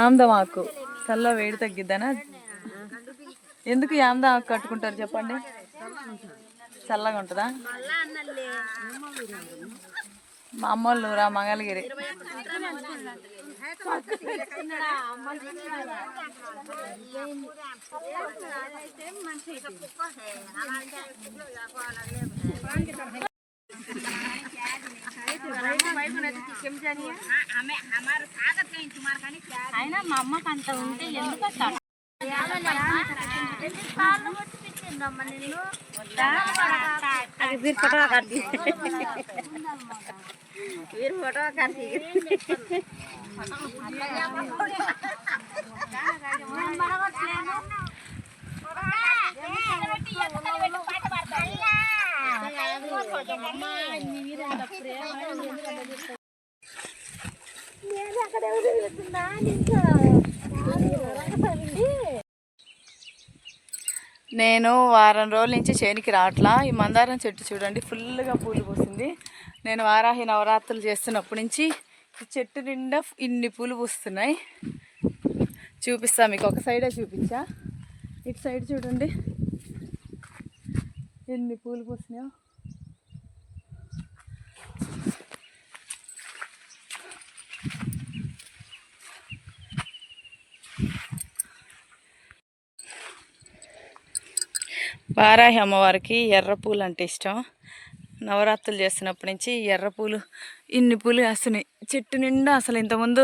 ఆమ్దం ఆకు చల్ల వేడి తగ్గిద్దనా? ఎందుకు ఈ ఆమ్దం ఆకు కట్టుకుంటారు చెప్పండి? చల్లగా ఉంటుందా? మా అమ్మోళ్ళు ఊరా మంగళగిరి. అయినా మా అమ్మకి అంత ఉంటే ఎందుకు వీరు ఫోటో కట్టి నేను వారం రోజుల నుంచి చేనికి రావట్లా. ఈ మందారం చెట్టు చూడండి ఫుల్గా పూలు పూసింది. నేను వారాహి నవరాత్రులు చేస్తున్నప్పటి నుంచి ఈ చెట్టు నిండా ఇన్ని పూలు పూస్తున్నాయి. చూపిస్తా మీకు, ఒక సైడే చూపించా. ఇటు సైడ్ చూడండి ఎన్ని పూలు పూసినాయో. వారాహి అమ్మవారికి ఎర్ర పూలు అంటే ఇష్టం. నవరాత్రులు చేస్తున్నప్పటి నుంచి ఎర్ర పూలు ఇన్ని పూలు వేస్తున్నాయి చెట్టు నిండా. అసలు ఇంతకుముందు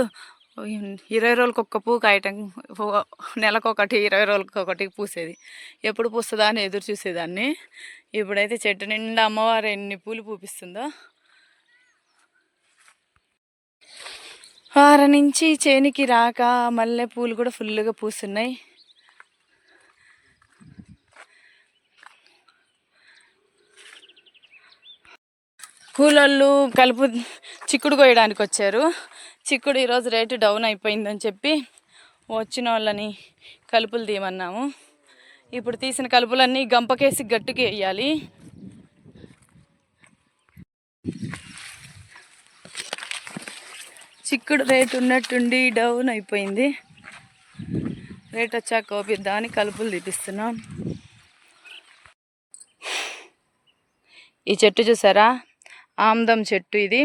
20 రోజులకు ఒక్క పువ్వు కాయటం, నెలకొకటి 20 రోజులకు ఒకటి పూసేది. ఎప్పుడు పూస్తుందా అని ఎదురు చూసేదాన్ని. ఇప్పుడైతే చెట్టు నిండా అమ్మవారు ఎన్ని పూలు పూపిస్తుందో. వారం నుంచి చేనికి రాక మల్లె పూలు కూడా ఫుల్గా పూస్తున్నాయి. కూలోళ్ళు కలుపు చిక్కుడు కోయడానికి వచ్చారు. చిక్కుడు ఈరోజు రేటు డౌన్ అయిపోయిందని చెప్పి వచ్చిన వాళ్ళని కలుపులు తీయమన్నాము. ఇప్పుడు తీసిన కలుపులన్నీ గంపకేసి గట్టుకి వేయాలి. చిక్కుడు రేటు ఉన్నట్టుండి డౌన్ అయిపోయింది. రేట్ వచ్చాక కోపిద్దామని కలుపులు తీపిస్తున్నాం. ఈ చెట్టు చూసారా, ఆమ్దం చెట్టు. ఇది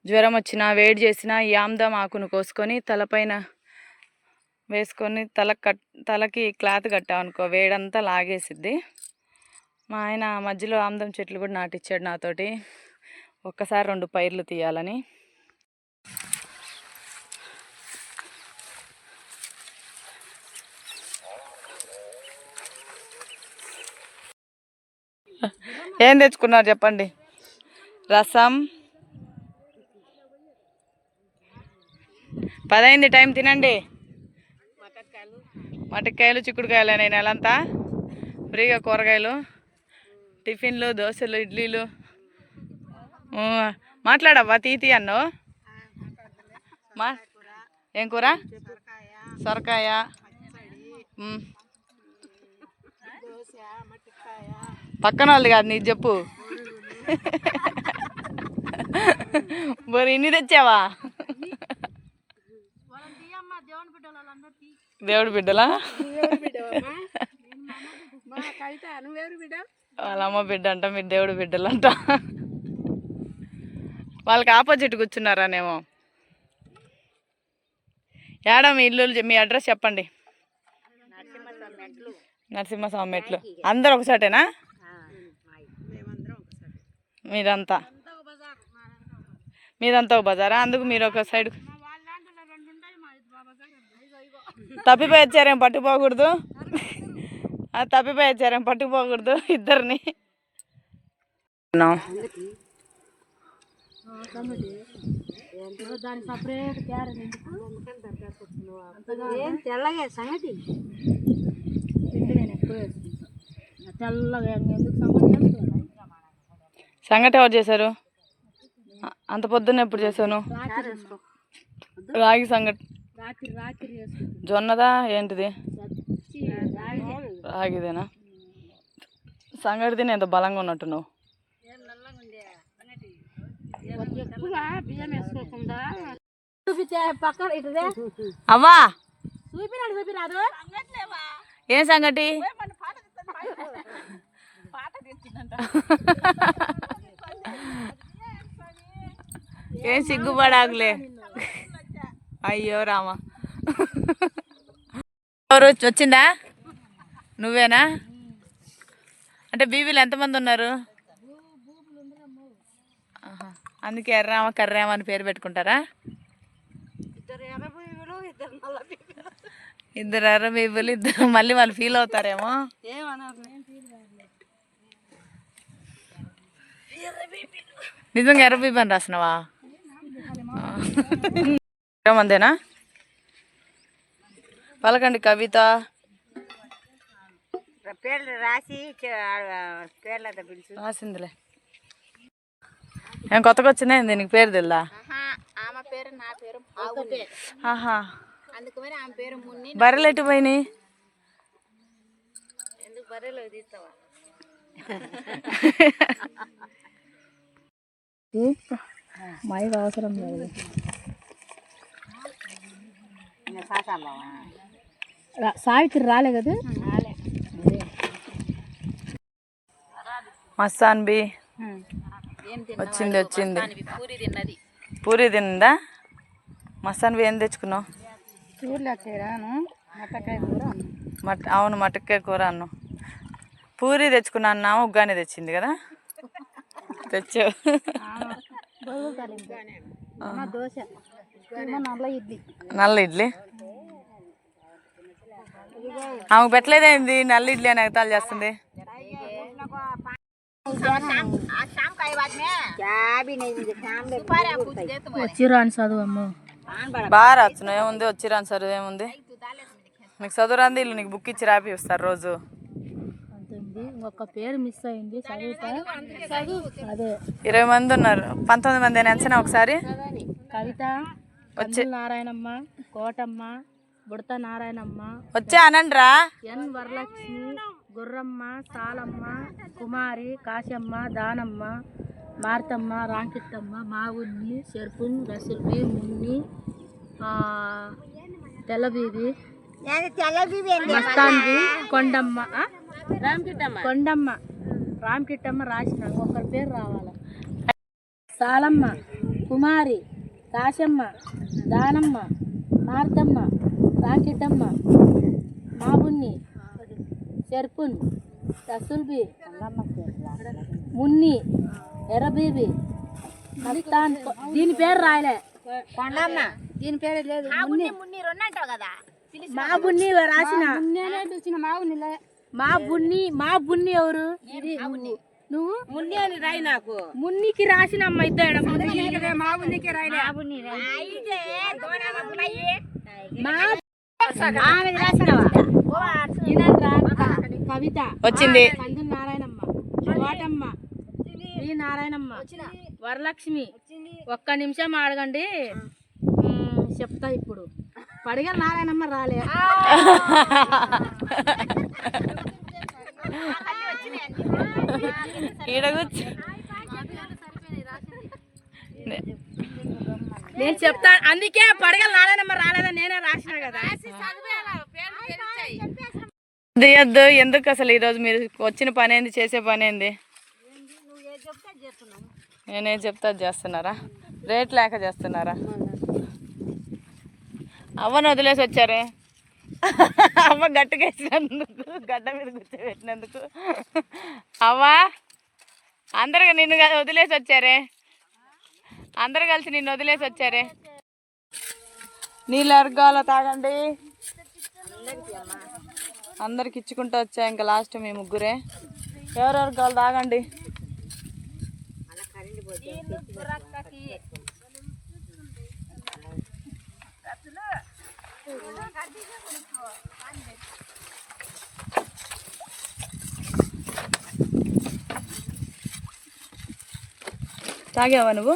జ్వరం వచ్చినా వేడి చేసినా ఈ ఆమ్దం ఆకును కోసుకొని తలపైన వేసుకొని తలకి క్లాత్ కట్టామనుకో వేడంతా లాగేసిద్ది. మా ఆయన మధ్యలో ఆమ్దం చెట్లు కూడా నాటిచ్చాడు నాతోటి, ఒక్కసారి 2 పైర్లు తీయాలని. ఏం తెచ్చుకున్నారు చెప్పండి? రసం 10 అయింది, టైం తినండి. మటక్కాయలు చిక్కుడుకాయలు అయినాయి నెలంతా. ఫ్రీగా కూరగాయలు, టిఫిన్లు, దోశలు, ఇడ్లీలు. మాట్లాడవ్వా, తీతి అన్నో. ఏం కూర? సొరకాయ. పక్కన వాళ్ళది కాదు, నీకు చెప్పు. మరి ఇన్ని తెచ్చావా? దేవుడి బిడ్డలా? వాళ్ళ అమ్మ బిడ్డ అంట, మీరు దేవుడి బిడ్డలు అంట. వాళ్ళకి ఆపోజిట్ కూర్చున్నారానేమో. ఏడా మీ ఇల్లు, మీ అడ్రస్ చెప్పండి. నరసింహస్వామి మెట్లు. అందరు ఒకసాటేనా? మీదంతా ఒక బజారా? అందుకు మీరు ఒక సైడ్ తప్పిపోయి వచ్చారేం పట్టుకుపోకూడదు. తప్పిపోయి వచ్చారేం పట్టుకుపోకూడదు ఇద్దరిని. సంగటి ఎవరు చేశారు? అంత పొద్దున్న ఎప్పుడు చేశాను? రాగి సంగటి. జొన్నదా ఏంటిది? రాగిదేనా? సంగటి తిని ఎంత బలంగా ఉన్నట్టు నువ్వు. అవ్వా ఏం సంగటి? ఏం సిగ్గుపడాకులే. అయ్యో రామా. ఎవరు వచ్చిందా? నువ్వేనా? అంటే బీబీలు ఎంతమంది ఉన్నారు? అందుకే ఎర్రామ కర్రామ అని పేరు పెట్టుకుంటారా? ఇద్దరు ఎర్ర బీబీలు, ఇద్దరు మళ్ళీ వాళ్ళు ఫీల్ అవుతారేమో. నిజంగా ఎర్ర బీబీ అని రాసినవా? మందేనా? పలకండి కవిత. పేర్లు రాసి పేర్లతో పిలుచు. రాసిందిలే. ఏం కొత్తగా వచ్చిందా దీనికి పేరు తెల్దా? ఆమె పేరు నా పేరు. ఆహా, అందుకని ఆమె పేరు మున్ని. బర్రెలు ఎటు పోయినాయి? ఎందుకు బర్రెలు తీస్తావా? మైక్ అవసరం లేదు. సావిత్రి రాలే కదా? మస్తాన్ బి వచ్చింది. పూరి తిన్నదా? మస్తాన్ బి ఏం తెచ్చుకున్నావు? అవును, మటక్కాయ కూర అన్ను. పూరి తెచ్చుకున్నా అన్నా, ఉగ్గానే తెచ్చింది కదా? తెచ్చావు. నల్ల ఇడ్లీ ఆమెకు పెట్టలేదేంది? నల్ల ఇడ్లీ అని ఎగతాలు చేస్తుంది. వచ్చిరాని చదువు అమ్మ బాగా రాస్తున్నావు. ఏముంది వచ్చిరాని చదువు ఏముంది? నీకు చదువు రాంది ఇల్లు నీకు బుక్ ఇచ్చి రాపి ఇస్తారు రోజు. ఒక్క పేరు మిస్ అయింది. అదే 20 మంది ఉన్నారు. 19 మంది అని అంచనా ఒకసారి. కవిత, వచ్చి నారాయణమ్మ, కోటమ్మ, బుడత నారాయణమ్మ, వచ్చే అనండ్రా. ఎన్ వరలక్ష్మి, గుర్రమ్మ, సాలమ్మ, కుమారి, కాశమ్మ, దానమ్మ, మార్తమ్మ, రాంకిట్టమ్మ, మావున్ని, షర్పున్, రసుల్బి, మున్ని, తెల్లబీబి, మస్తాన్బి, కొండమ్మ, కొండమ్మ, రామకిట్టమ్మ రాసిన. ఒక్కరి పేరు రావాలి. సాలమ్మ, కుమారి, కాశమ్మ, దానమ్మ, మార్తమ్మ, రాంకిట్టమ్మ, మాబున్ని, షర్పున్, రసుల్బి, మున్ని, ఎర్రబీబి, మస్తాన్. దీని పేరు రాయలే. కొండమ్మ దీని పేరు లేదు. మా బున్ని రాసిన. మా బున్ని ఎవరు? నువ్వు మున్ని అని రాయి. నాకు మున్నికి రాసిన అమ్మ ఇద్దరు. మా బున్నికి రాయలే. కవిత వచ్చింది. నారాయణమ్మ, కోటమ్మ, శ్రీ నారాయణమ్మ, వరలక్ష్మి. ఒక్క నిమిషం అడగండి, చెప్తా ఇప్పుడు. పడిగ నారాయణమ్మ రాలే. నేను చెప్తా, అందుకే పడగల నారాయణమ్మ రాలేదని నేనే రాసిన కదా. దియద్దు. ఎందుకు అసలు ఈరోజు మీరు వచ్చిన పని ఏంది? చేసే పని ఏంది? నేనేం చెప్తా చేస్తున్నారా? రేట్ లేక చేస్తున్నారా? అవ్వను వదిలేసి వచ్చారే. అవ్వ గట్టుగా వేసినందుకు, గడ్డ మీద కూర్చోబెట్టినందుకు. అవ్వా, అందరు నిన్ను వదిలేసి వచ్చారే. అందరు కలిసి నిన్ను వదిలేసి వచ్చారే. నీళ్ళు అరగాల తాగండి. అందరికి ఇచ్చుకుంటూ వచ్చా. ఇంకా లాస్ట్ మీ ముగ్గురే. ఎవరెవరు కావాలి తాగండి. తాగావా నువ్వు?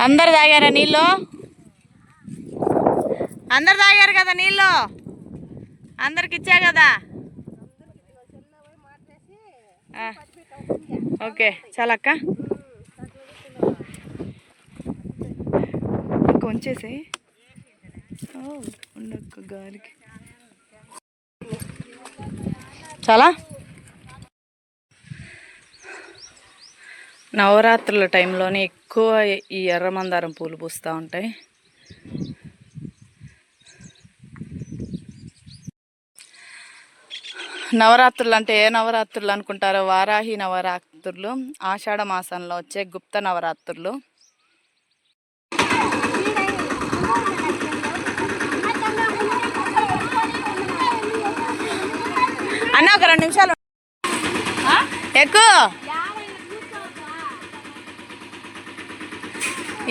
అందరు తాగారా నీళ్ళు? అందరు తాగారు కదా నీళ్ళు? అందరికి ఇచ్చా కదా? ఓకే చాలా అక్క, కొంచేసి ఉండక్క గాలికి చాలా. నవరాత్రుల టైంలోనే ఎక్కువ ఈ ఎర్ర మందారం పూలు పూస్తూ ఉంటాయి. నవరాత్రులు అంటే ఏ నవరాత్రులు అనుకుంటారో, వారాహి నవరాత్రులు, ఆషాఢ మాసంలో వచ్చే గుప్త నవరాత్రులు. అన్న ఒక 2 నిమిషాలు ఎక్కువ.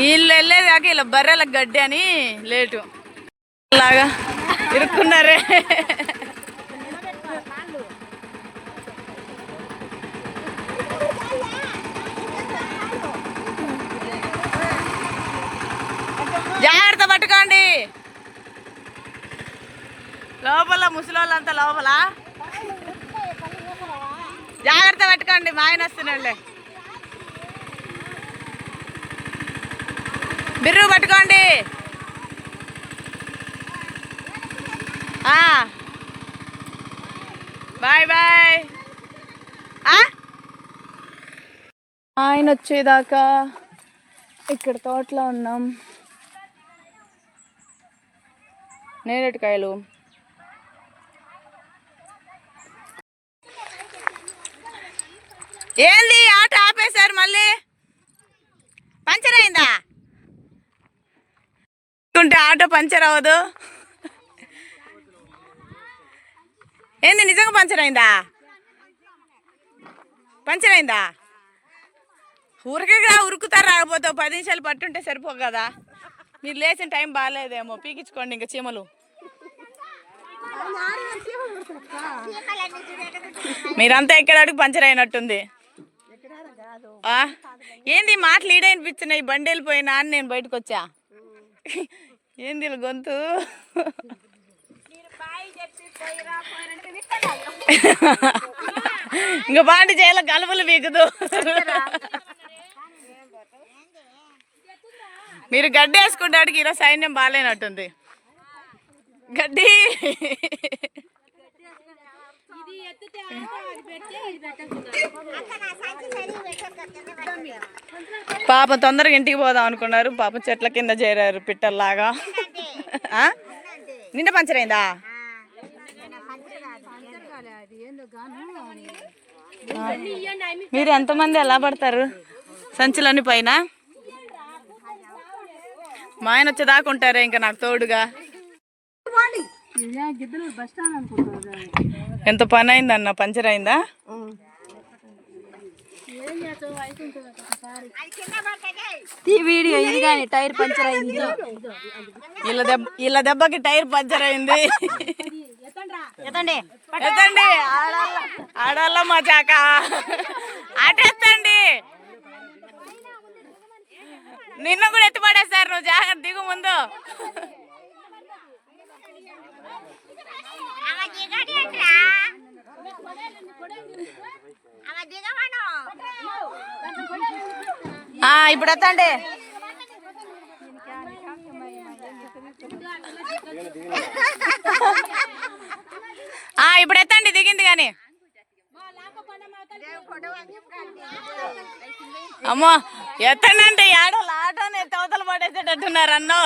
వీళ్ళు వెళ్ళేదాకా ఇలా బర్రెల గడ్డి అని లేటు లాగా ఇరుక్కున్నారే. జాగ్రత్త పట్టుకోండి, లోపల ముసలోళ్ళంతా లోపల. జాగ్రత్త పట్టుకోండి, మా ఆయన వస్తున్నాడులే. బిర్రు పట్టుకోండి. Bye bye. ఆయన వచ్చేదాకా ఇక్కడ తోటలో ఉన్నాం. నేరేడుకాయలు ఏంది ఆటో ఆపేశారు, మళ్ళీ పంచర్ అయిందా? ఆటో పంచర్ అవ్వదు ఏంది? నిజంగా పంచర్ అయిందా? పంచర్ అయిందా? ఊరికేగా ఉరుకుతారు, రాకపోతే 10 నిమిషాలు పట్టుంటే సరిపో కదా. మీరు లేచిన టైం బాగాలేదేమో, పీకించుకోండి ఇంకా చీమలు. మీరంతా ఎక్కడానికి పంచర్ అయినట్టుంది. ఏంది మాటలు ఈడే అనిపించినాయి, బండి వెళ్ళిపోయినా అని నేను బయటకు వచ్చా. ఏంది గొంతు? ఇంకా బాండి చేయాల గలుపులు పీకుదు. మీరు గడ్డి వేసుకుంటాడికి ఈరోజు సైన్యం బాగాలేనట్టుంది. గడ్డి పాపం తొందరగా ఇంటికి పోదాం అనుకున్నారు, పాపం చెట్ల కింద చేరారు పిట్టల్లాగా. నిండా పంచర్ అయిందా? మీరు ఎంతమంది ఎలా పడతారు సంచులన్నీ పైన? మా ఆయన వచ్చేదాకా ఉంటారే ఇంకా నాకు తోడుగా. ఎంత పని అయిందన్న, పంచర్ అయిందా? వీడియో ఇది కానీ టైర్ పంచర్ అయింది. ఇలా దెబ్బకి టైర్ పంచర్ అయింది. ఎత్తండి ఆడల్లా మా చాక అటెత్తండి. నిన్ను కూడా ఎత్తి పడేస్తారు, నువ్వు జాగ్రత్త దిగు ముందు. ఇప్పుడు ఎత్తండి. ఇప్పుడు ఎత్తండి, దిగింది కానీ. అమ్మో ఎత్తండి అంటే ఆడోళ్ళు ఆటోని తోతలు పడేసేటట్టున్నారు అన్నో.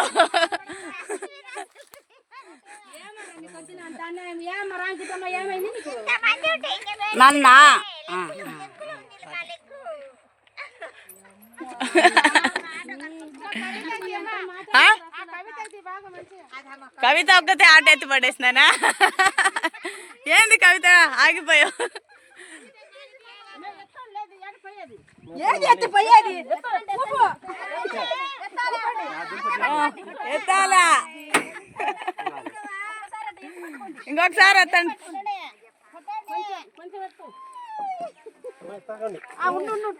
నన్నా కవిత ఒక్కతే ఆట ఎత్తి పడేసినానా? ఏంది కవిత ఆగిపోయావు? ఎత్తాలా? ఇంకొకసారి ఎత్తండి.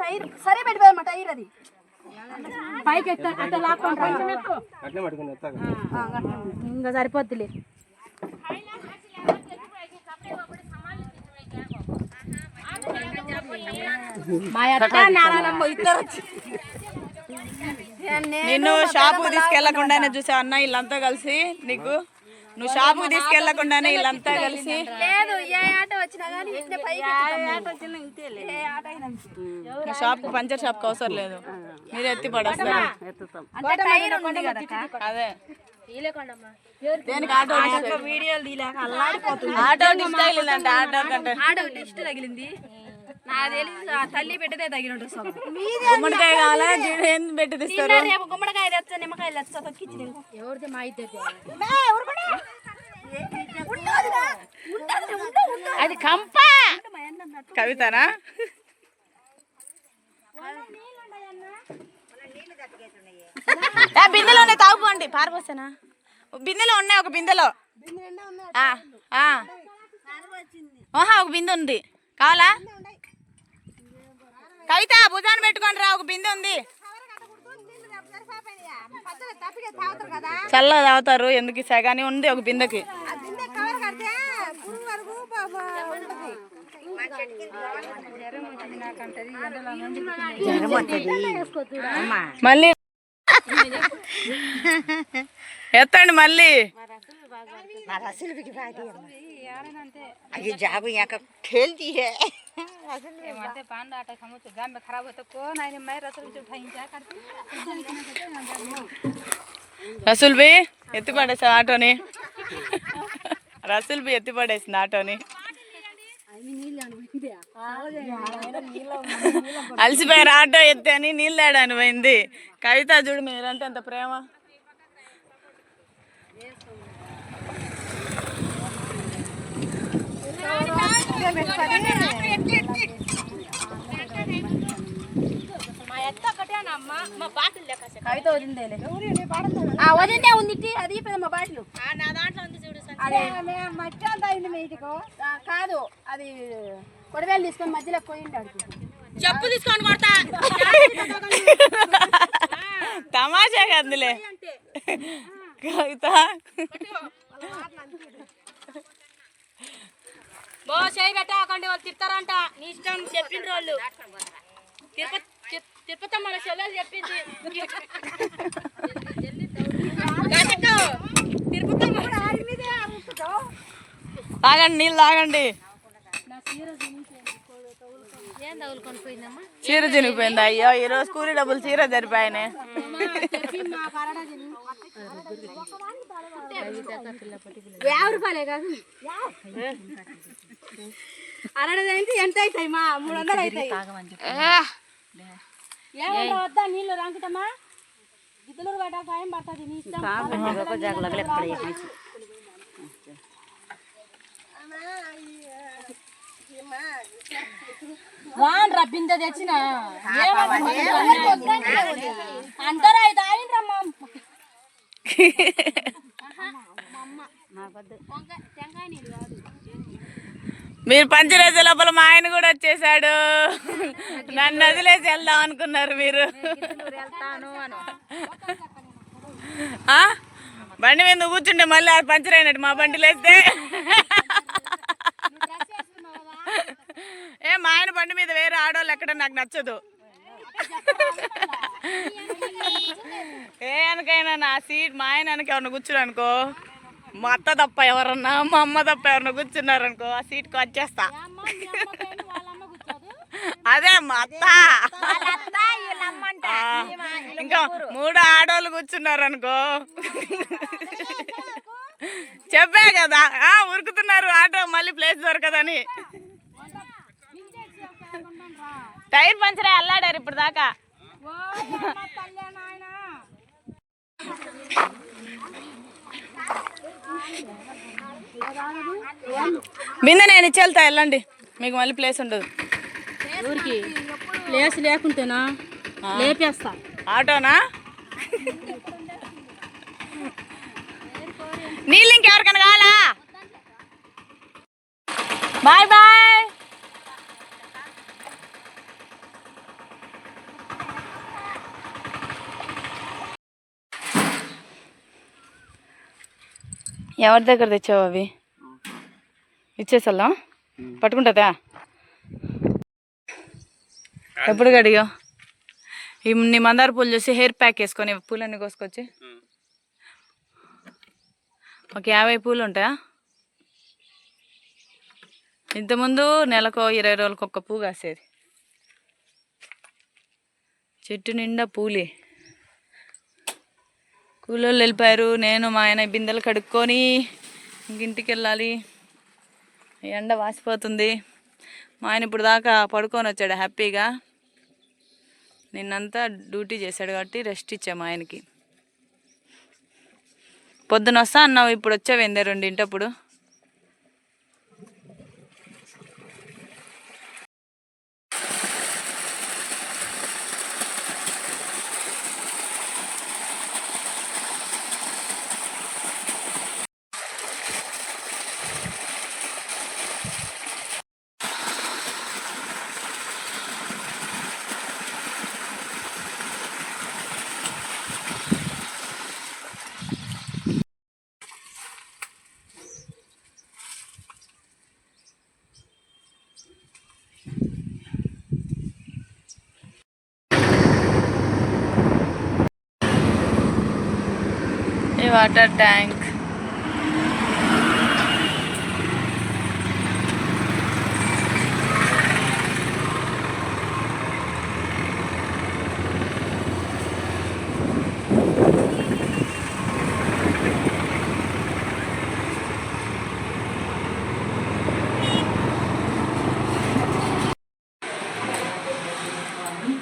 టైర్ సరే పెట్టిపోయమ్మా, టైర్ అది పైకి అట్లా లాక్కుండా ఇంకా సరిపోద్దులే. మా అత్త నాన్నమ్మ ఇద్దరు నిన్ను షాపుకి తీసుకెళ్లకుండానే చూసా అన్న వీళ్ళంతా కలిసి నీకు. నువ్వు షాపుకి తీసుకెళ్లకుండానే వీళ్ళంతా కలిసి. లేదు ఏ ఆట వచ్చినా కానీ నువ్వు షాప్ పంచర్ షాప్కి అవసరం లేదు, మీరు ఎత్తి పడేస్తారు. అదే దేనికి ఆటో వీడియోలు తీయలేక అల్లాడిపోతుంది. ఆటో డిస్టైల్ ఇల్లంటే ఆటో కంటే ఆటో డిస్ట్ తగిలింది. నాకు తెలిసి తల్లి పెట్టదే తగిలి ఉంటుంది. గుమ్మడికాయ కావాలా ఏం పెట్టి తీస్తారు? రేపు గుమ్మడికాయ తెచ్చా, నిమ్మకాయలు తెచ్చా, తొక్కిచ్చి ఎవరిది మా ఇద్దరు అది కంప. కవితనా? బిందెలో ఉన్నాయి, తాగుపోండి. పారిపోసానా? బిందెలో ఉన్నాయి, ఒక బిందెలో. ఓహా ఒక బిందె ఉంది, కావాలా? కవిత భుజాన్ని పెట్టుకొని రా, ఒక బిందె ఉంది. చల్ల తాగుతారు ఎందుకు సగాని ఉంది ఒక బిందెకి. మళ్ళీ ఎత్తండి మళ్ళీ. जाबो यहाँ का खेलती है రసూల్ బి ఎత్తి పడేసా ఆటోని. రసూల్ బి ఎత్తి పడేసింది ఆటోని. అలసిపోయారు ఆటో ఎత్తి అని నీళ్ళు తేడాని పోయింది. కవిత చూడు మీరంటే అంత ప్రేమ. కవిత వదిలిందే వదిలితే ఉంది అది మా బాటిలు నా దాంట్లో ఉంది చూడు. మట్టి అంతా అయింది మీటికు కాదు, అది కొడవేలు తీసుకొని మధ్యలో పోయింది. చెప్పు తీసుకొని కొడతా. తమాషా కదులే కవిత. బో చేయి పెట్టకండి, వాళ్ళు తిడతారంట. నీ ఇష్టం చెప్పిండ్రు వాళ్ళు. తిరుపతి మన చెల్లెలు చెప్పింది. తాగండి నీళ్ళు తాగండి. చీర చినిగిపోయింది. అయ్యో ఈరోజు కూలీ డబ్బులు చీర జరిపాయనే. రూపాయలే కాదు, అరడైతే ఎంత అవుతాయి మా 300 అవుతాయి. ఏమన్నా వద్దా నీళ్ళు రాంకిటమ్మా? గిద్దలూరు పడ్డా గాయం పడుతుంది. నీ ఇష్టం. వాన్రా బిందె తెచ్చిన అందరూ అయితే ఆయనరమ్మా. మీరు పంచరేసే లోపల మా ఆయన కూడా వచ్చేసాడు. నన్ను వదిలేసి వెళ్దాం అనుకున్నారు మీరు. బండి మీద కూర్చుంటే మళ్ళీ అది పంచర్ అయినట్టు మా బండిలో వేస్తే. మా ఆయన బండి మీద వేరే ఆడవాళ్ళు ఎక్కడ నాకు నచ్చదు. అనకైనా నా సీట్ మా ఆయన వెనక ఎవరన్నా కూర్చున్నారు అనుకో, మా అత్త తప్ప ఎవరన్నా మా అమ్మ తప్ప ఎవరన్నా కూర్చున్నారు అనుకో, ఆ సీట్కి వచ్చేస్తా. అదే మా అత్త. ఇంకా 3 ఆడవాళ్ళు కూర్చున్నారు అనుకో, చెప్పే కదా ఉరుకుతున్నారు ఆటో మళ్ళీ ప్లేస్ దొరకదని. టైర్ పంచర్ అల్లాడారు ఇప్పుడు దాకా. బిందె నేను ఇచ్చేళ్తా, వెళ్ళండి, మీకు మళ్ళీ ప్లేస్ ఉండదు. ఊరికి ప్లేస్ లేకుంటేనా లేపేస్తా. ఆటోనా? నీళ్ళు ఇంకెవరికైనా కావాలా? Bye bye. ఎవరి దగ్గర తెచ్చావు అవి? ఇచ్చేసల్లా పట్టుకుంటుందా? ఎప్పుడు గడిగా నీ మందార పూలు చూసి హెయిర్ ప్యాక్ వేసుకొని పూలన్నీ కోసుకొచ్చి ఒక 50 పూలు ఉంటాయా? ఇంతకుముందు నెలకు 20 రోజులకు ఒక్క పువ్వు కాసేది. చెట్టు నిండా పూలే. కూలోళ్ళు వెళ్ళిపోయారు. నేను మా ఆయన బిందెలు కడుక్కొని ఇంటికి వెళ్ళాలి. ఎండ వాసిపోతుంది. మా ఆయన ఇప్పుడు దాకా పడుకొని వచ్చాడు హ్యాపీగా. నిన్నంతా డ్యూటీ చేశాడు కాబట్టి రెస్ట్ ఇచ్చా మా ఆయనకి. పొద్దున వస్తా అన్నావు, ఇప్పుడు వచ్చావేందే 2 ఈ వాటర్ ట్యాంక్.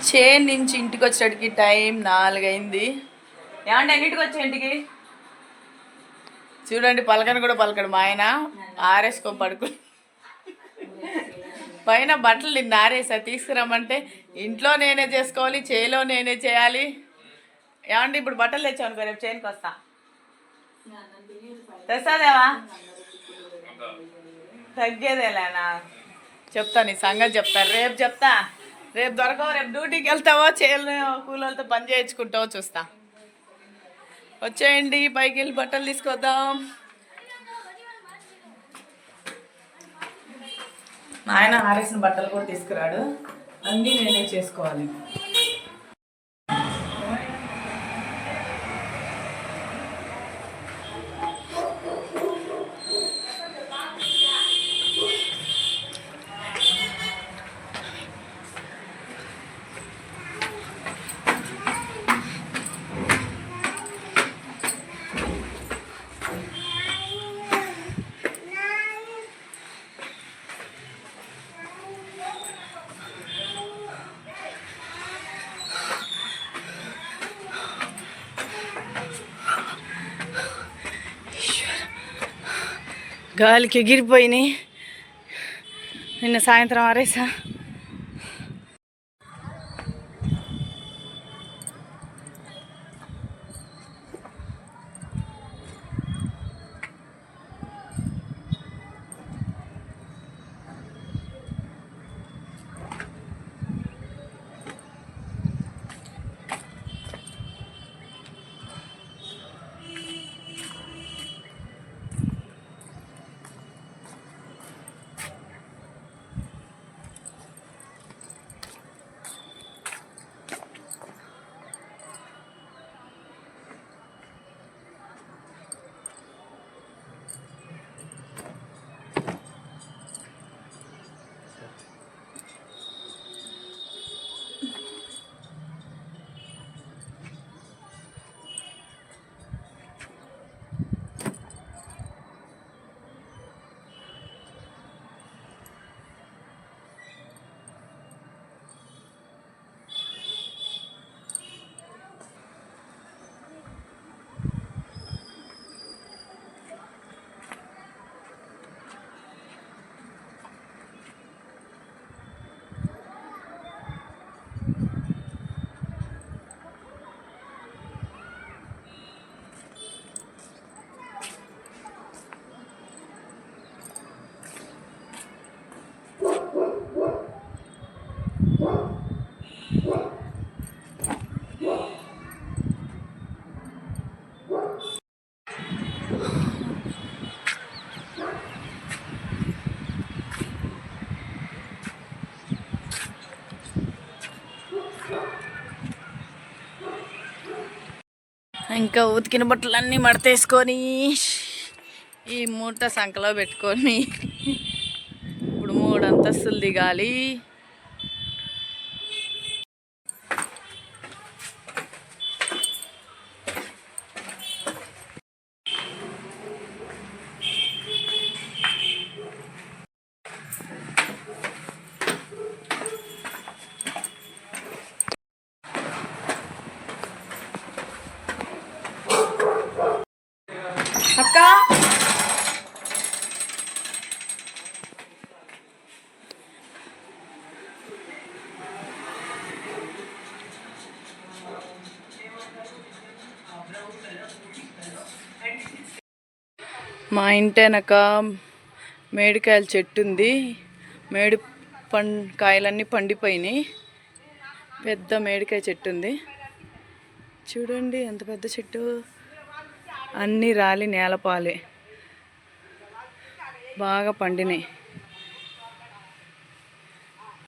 చేను నుంచి ఇంటికి వచ్చేటికి టైం 4 అయింది. ఏమంటే ఎన్నింటికి వచ్చే ఇంటికి? చూడండి, పలకని కూడా పలకడు మా ఆయన. ఆరేసుకో పడుకు. పైన బట్టలు నిన్న ఆరేసా, తీసుకురమ్మంటే ఇంట్లో నేనే చేసుకోవాలి, చేలో నేనే చేయాలి. ఏమంటే ఇప్పుడు బట్టలు తెచ్చానుకో, రేపు చేనుకి వస్తా. తెస్తాదేవా? తగ్గేదేలేనా? చెప్తా, నీ సంగతి చెప్తా, రేపు చెప్తా. రేపు దొరకవు, రేపు డ్యూటీకి వెళ్తావో చేయాలి కూలలతో పని చేయించుకుంటావో చూస్తా. వచ్చేయండి, పైకి వెళ్ళి బట్టలు తీసుకొద్దాం. ఆయన ఆరేసిన బట్టలు కూడా తీసుకురాడు, అన్నీ నేనే చేసుకోవాలి. గాలికి ఎగిరిపోయినాయి. నిన్న సాయంత్రం ఆరేసా. ఇంకా ఉతికిన బట్టలన్నీ మడతేసుకొని ఈ మూట సంకలో పెట్టుకొని ఇప్పుడు 3 అంతస్తులు దిగాలి. అక్క మా ఇంటి వెనక మేడికాయల చెట్టు ఉంది. కాయలన్నీ పండిపోయినాయి. పెద్ద మేడికాయ చెట్టు ఉంది చూడండి, ఎంత పెద్ద చెట్టు. అన్నీ రాలి నేలపాలే, బాగా పండినాయి.